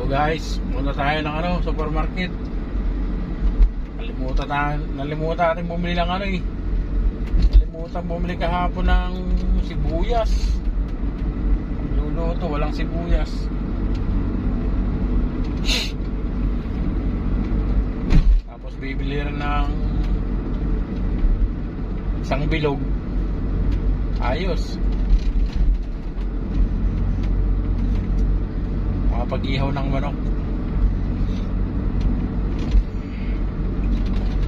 Guys, muna tayo ng supermarket. Nalimutan natin bumili ng Nalimutan bumili kahapon ng sibuyas. Luluto, walang sibuyas. Tapos bibili rin ng isang bilog. Ayos. Makapag-ihaw ng manok.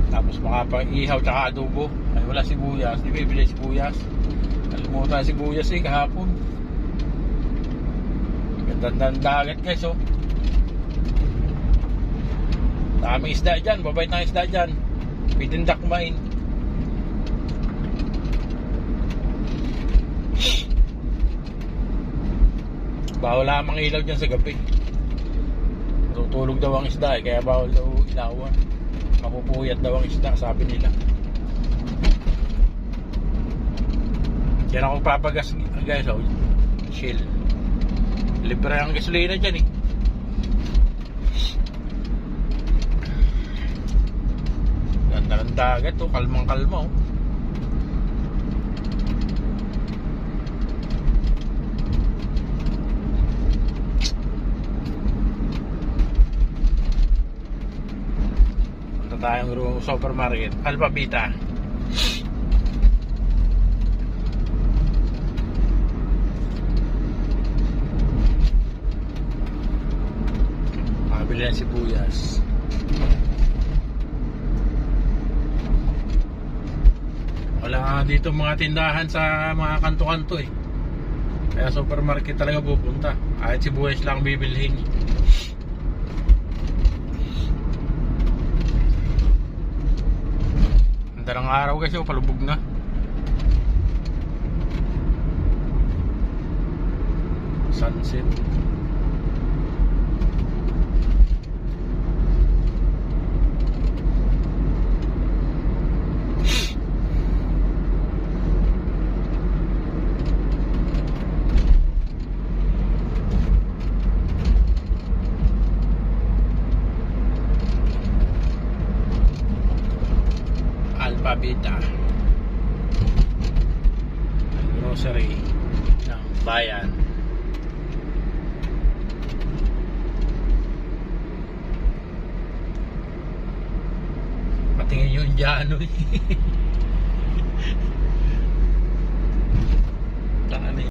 Tapos makapag-ihaw tsaka adobo. Ay wala sibuyas, di bibili sibuyas. Nalimutan sibuyas kahapon. Gandang dagat guys oh. Daming isda dyan, babait ng isda dyan. Pwedeng dakmain. Bawal lamang ilaw dyan sa gabi. Tutulog daw ang isda kaya bawal daw ilawan. Mapupuyat daw ang isda, sabi nila. Yan ako papagas guys oh. Chill. Libre ang gasolina dyan Ganda ng dagat oh, kalmang kalma oh. Tayong supermarket Alphabeta. Mabili ng sibuyas. Wala dito mga tindahan sa mga kanto-kanto kaya supermarket talaga pupunta. Kahit sibuyas lang bibilhin. Darang araw guys yung palubog na. Sunset. Alphabeta, grocery ng bayan. Patingin yung Indiano